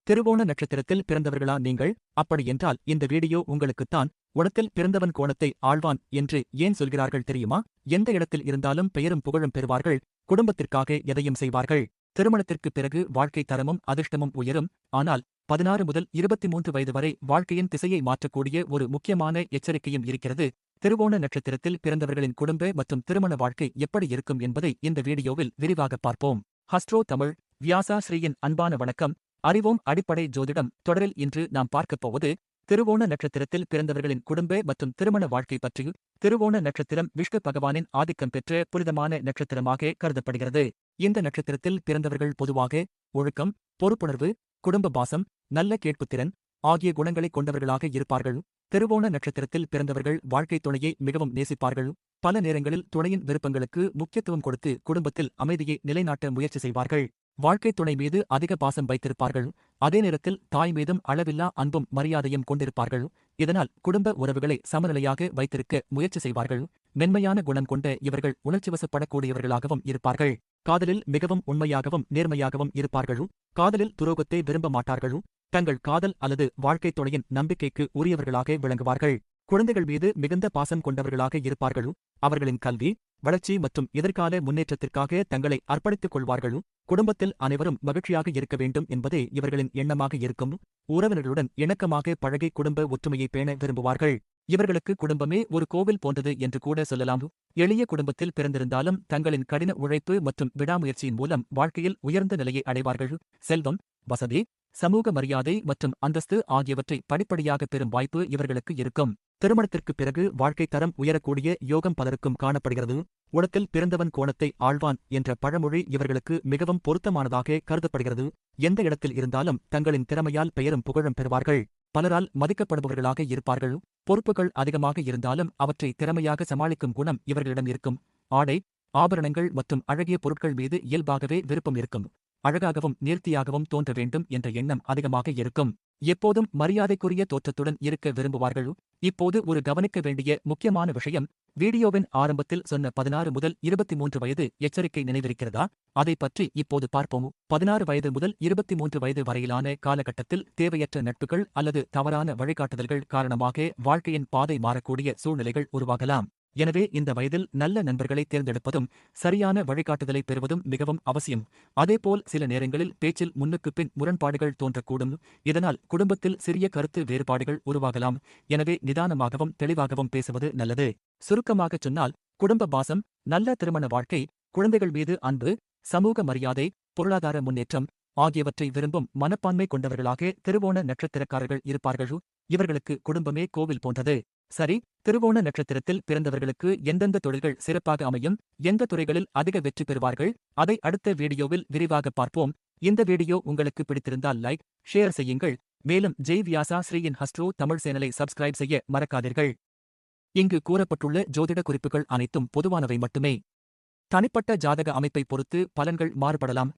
திருவோண நட்சத்திரத்தில் பிறந்தவர்களா நீங்கள்? அப்படியென்றால் இந்த வீடியோ உங்களுக்குத்தான். உடத்தில் பிறந்தவன் கோணத்தை ஆழ்வான் என்று ஏன் சொல்கிறார்கள் தெரியுமா? எந்த இடத்தில் இருந்தாலும் பெயரும் புகழும் பெறுவார்கள். குடும்பத்திற்காக எதையும் செய்வார்கள். திருமணத்திற்குப் பிறகு வாழ்க்கை தரமும் அதிர்ஷ்டமும் உயரும். ஆனால் 16 முதல் 23 வயது வரை வாழ்க்கையின் திசையை மாற்றக்கூடிய ஒரு முக்கியமான எச்சரிக்கையும் இருக்கிறது. திருவோண நட்சத்திரத்தில் பிறந்தவர்களின் குடும்ப மற்றும் திருமண வாழ்க்கை எப்படி இருக்கும் என்பதை இந்த வீடியோவில் விரிவாக பார்ப்போம். ஹஸ்ட்ரோ தமிழ் வியாசா ஸ்ரீயின் அன்பான வணக்கம். அறிவோம் அடிப்படை ஜோதிடம் தொடரில் இன்று நாம் பார்க்கப் போவது திருவோண நட்சத்திரத்தில் பிறந்தவர்களின் குடும்ப மற்றும் திருமண வாழ்க்கை பற்றி. திருவோண நட்சத்திரம் விஷ்ணு பகவானின் ஆதிக்கம் பெற்ற புனிதமான நட்சத்திரமாக கருதப்படுகிறது. இந்த நட்சத்திரத்தில் பிறந்தவர்கள் பொதுவாக ஒழுக்கம், பொறுப்புணர்வு, குடும்ப பாசம், நல்ல கேட்புத்திறன் ஆகிய குணங்களை கொண்டவர்களாக இருப்பார்கள். திருவோண நட்சத்திரத்தில் பிறந்தவர்கள் வாழ்க்கை துணையை மிகவும் நேசிப்பார்கள். பல நேரங்களில் துணையின் விருப்பங்களுக்கு முக்கியத்துவம் கொடுத்து குடும்பத்தில் அமைதியை நிலைநாட்ட முயற்சி செய்வார்கள். வாழ்க்கை துணை மீது அதிக பாசம் வைத்திருப்பார்கள். அதே நேரத்தில் தாய் மீதும் அளவில்லா அன்பும் மரியாதையும் கொண்டிருப்பார்கள். இதனால் குடும்ப உறவுகளை சமநிலையாக வைத்திருக்க முயற்சி செய்வார்கள். மென்மையான குணம் கொண்ட இவர்கள் உணர்ச்சிவசப்படக்கூடியவர்களாகவும் இருப்பார்கள். காதலில் மிகவும் உண்மையாகவும் நேர்மையாகவும் இருப்பார்கள். காதலில் துரோகத்தை விரும்ப மாட்டார்கள். தங்கள் காதல் அல்லது வாழ்க்கை துணையின் நம்பிக்கைக்கு உரியவர்களாக விளங்குவார்கள். குழந்தைகள் மீது மிகுந்த பாசம் கொண்டவர்களாக இருப்பார்கள். அவர்களின் கல்வி, வளர்ச்சி மற்றும் எதிர்கால முன்னேற்றத்திற்காக தங்களை அர்ப்பணித்துக் கொள்வார்கள். குடும்பத்தில் அனைவரும் மகிழ்ச்சியாக இருக்க வேண்டும் என்பதே இவர்களின் எண்ணமாக இருக்கும். உறவினர்களுடன் இணக்கமாக பழகி குடும்ப ஒற்றுமையை பேண விரும்புவார்கள். இவர்களுக்கு குடும்பமே ஒரு கோவில் போன்றது என்று கூட சொல்லலாம். எளிய குடும்பத்தில் பிறந்திருந்தாலும் தங்களின் கடின உழைப்பு மற்றும் விடாமுயற்சியின் மூலம் வாழ்க்கையில் உயர்ந்த நிலையை அடைவார்கள். செல்வம், வசதி, சமூக மரியாதை மற்றும் அந்தஸ்து ஆகியவற்றை படிப்படியாக பெறும் வாய்ப்பு இவர்களுக்கு இருக்கும். திருமணத்திற்குப் பிறகு வாழ்க்கை தரம் உயரக்கூடிய யோகம் பலருக்கும் காணப்படுகிறது. உடத்தில் பிறந்தவன் கோணத்தை ஆழ்வான் என்ற பழமொழி இவர்களுக்கு மிகவும் பொருத்தமானதாக கருதப்படுகிறது. எந்த இடத்தில் இருந்தாலும் தங்களின் திறமையால் பெயரும் புகழும் பெறுவார்கள். பலரால் மதிக்கப்படுபவர்களாக இருப்பார்கள். பொறுப்புகள் அதிகமாக இருந்தாலும் அவற்றை திறமையாக சமாளிக்கும் குணம் இவர்களிடம் இருக்கும். ஆடை, ஆபரணங்கள் மற்றும் அழகிய பொருட்கள் மீது இயல்பாகவே விருப்பம் இருக்கும். அழகாகவும் நேர்த்தியாகவும் தோன்ற வேண்டும் என்ற எண்ணம் அதிகமாக இருக்கும். எப்போதும் மரியாதைக்குரிய தோற்றத்துடன் இருக்க விரும்புவார்கள். இப்போது ஒரு கவனிக்க வேண்டிய முக்கியமான விஷயம், வீடியோவின் ஆரம்பத்தில் சொன்ன 16 முதல் 23 வயது எச்சரிக்கை நினைவிருக்கிறதா? அதை பற்றி இப்போது பார்ப்போம். 16 வயது முதல் 23 வயது வரையிலான காலகட்டத்தில் தேவையற்ற நட்புகள் அல்லது தவறான வழிகாட்டுதல்கள் காரணமாக வாழ்க்கையின் பாதை மாறக்கூடிய சூழ்நிலைகள் உருவாகலாம். எனவே இந்த வயதில் நல்ல நண்பர்களை தேர்ந்தெடுப்பதும் சரியான வழிகாட்டுதலை பெறுவதும் மிகவும் அவசியம். அதேபோல் சில நேரங்களில் பேச்சில் முன்னுக்குப் பின் முரண்பாடுகள் தோன்றக்கூடும். இதனால் குடும்பத்தில் சிறிய கருத்து வேறுபாடுகள் உருவாகலாம். எனவே நிதானமாகவும் தெளிவாகவும் பேசுவது நல்லது. சுருக்கமாகச் சொன்னால், குடும்ப பாசம், நல்ல திருமண வாழ்க்கை, குழந்தைகள் மீது அன்பு, சமூக மரியாதை, பொருளாதார முன்னேற்றம் ஆகியவற்றை விரும்பும் மனப்பான்மை கொண்டவர்களாக திருவோண நட்சத்திரக்காரர்கள் இருப்பார்கள். இவர்களுக்கு குடும்பமே கோவில் போன்றது. சரி, திருவோண நட்சத்திரத்தில் பிறந்தவர்களுக்கு எந்தெந்த தொழில்கள் சிறப்பாக அமையும், எந்த துறைகளில் அதிக வெற்றி பெறுவார்கள், அதை அடுத்த வீடியோவில் விரிவாக பார்ப்போம். இந்த வீடியோ உங்களுக்கு பிடித்திருந்தால் லைக், ஷேர் செய்யுங்கள். மேலும் ஜெய் வியாசா ஸ்ரீயின் ஹஸ்ட்ரோ தமிழ் சேனலை சப்ஸ்கிரைப் செய்ய மறக்காதீர்கள். இங்கு கூறப்பட்டுள்ள ஜோதிட குறிப்புகள் அனைத்தும் பொதுவானவை மட்டுமே. தனிப்பட்ட ஜாதக அமைப்பை பொறுத்து பலன்கள் மாறுபடலாம்.